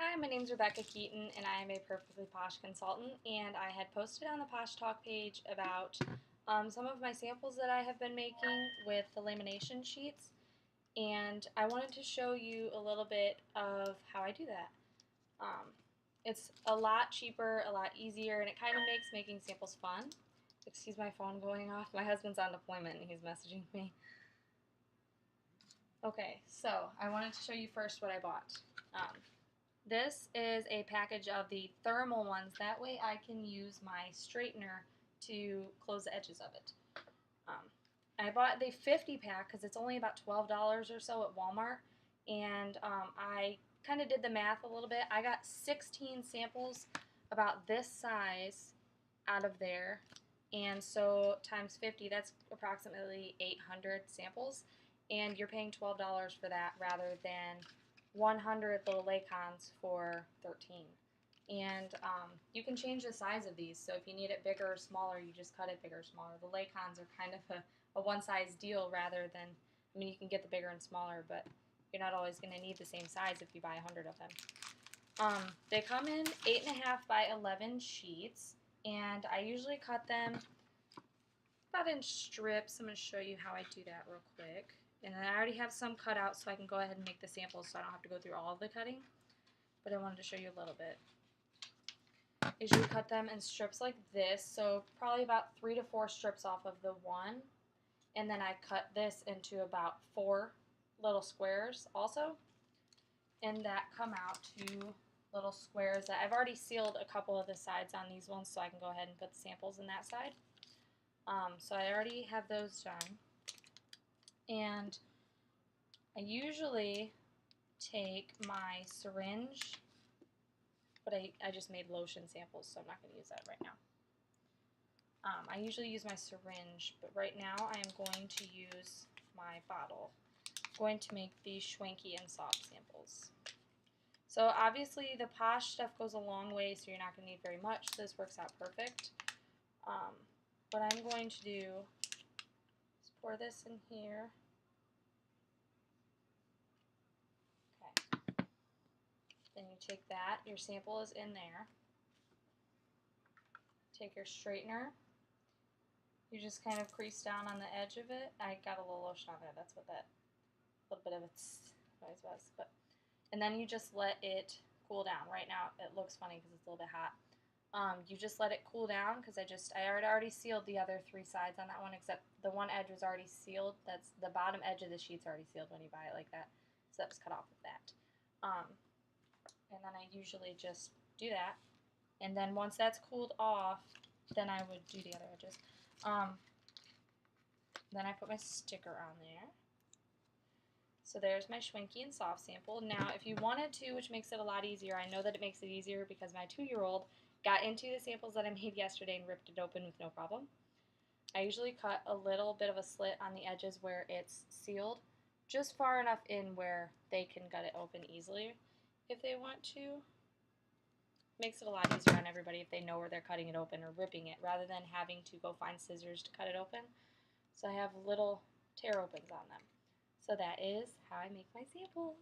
Hi, my name's Rebecca Keaton and I am a Perfectly Posh consultant, and I had posted on the Posh Talk page about some of my samples that I have been making with the lamination sheets, and I wanted to show you a little bit of how I do that. It's a lot cheaper, a lot easier, and it kind of makes making samples fun. Excuse my phone going off. My husband's on deployment and he's messaging me. Okay, so I wanted to show you first what I bought. This is a package of the thermal ones. That way I can use my straightener to close the edges of it. I bought the 50 pack because it's only about $12 or so at Walmart, and I kind of did the math a little bit. I got 16 samples about this size out of there, and so times 50, that's approximately 800 samples, and you're paying $12 for that rather than 100 little Laycons for $13. And you can change the size of these, so if you need it bigger or smaller, you just cut it bigger or smaller. The Laycons are kind of a one-size deal rather than, I mean, you can get the bigger and smaller, but you're not always going to need the same size if you buy 100 of them. They come in 8.5 by 11 sheets, and I usually cut them about in strips. I'm going to show you how I do that real quick. And then I already have some cut out, so I can go ahead and make the samples so I don't have to go through all of the cutting. But I wanted to show you a little bit. I usually cut them in strips like this, so probably about 3 to 4 strips off of the one. And then I cut this into about 4 little squares also. And that come out to little squares that I've already sealed a couple of the sides on these ones, so I can go ahead and put the samples in that side. So I already have those done. And I usually take my syringe, but I just made lotion samples, so I'm not going to use that right now. I usually use my syringe, but right now I am going to use my bottle. I'm going to make these Schwanky and soft samples. So obviously the Posh stuff goes a long way, so you're not going to need very much, so this works out perfect. What I'm going to do is pour this in here. Okay. Then you take that, your sample is in there. Take your straightener. You just kind of crease down on the edge of it. I got a little lotion on there, that's what that little bit of its noise was. And then you just let it cool down. Right now it looks funny because it's a little bit hot. You just let it cool down because I already sealed the other 3 sides on that one, except the one edge was already sealed. That's the bottom edge of the sheet's already sealed when you buy it like that. So that was cut off with that. And then I usually just do that. And then once that's cooled off, then I would do the other edges. Then I put my sticker on there. So there's my Schwanky and soft sample. Now, if you wanted to, which makes it a lot easier, I know that it makes it easier because my 2-year-old got into the samples that I made yesterday and ripped it open with no problem. I usually cut a little bit of a slit on the edges where it's sealed, just far enough in where they can gut it open easily if they want to. Makes it a lot easier on everybody if they know where they're cutting it open or ripping it, rather than having to go find scissors to cut it open. So I have little tear opens on them. So that is how I make my samples.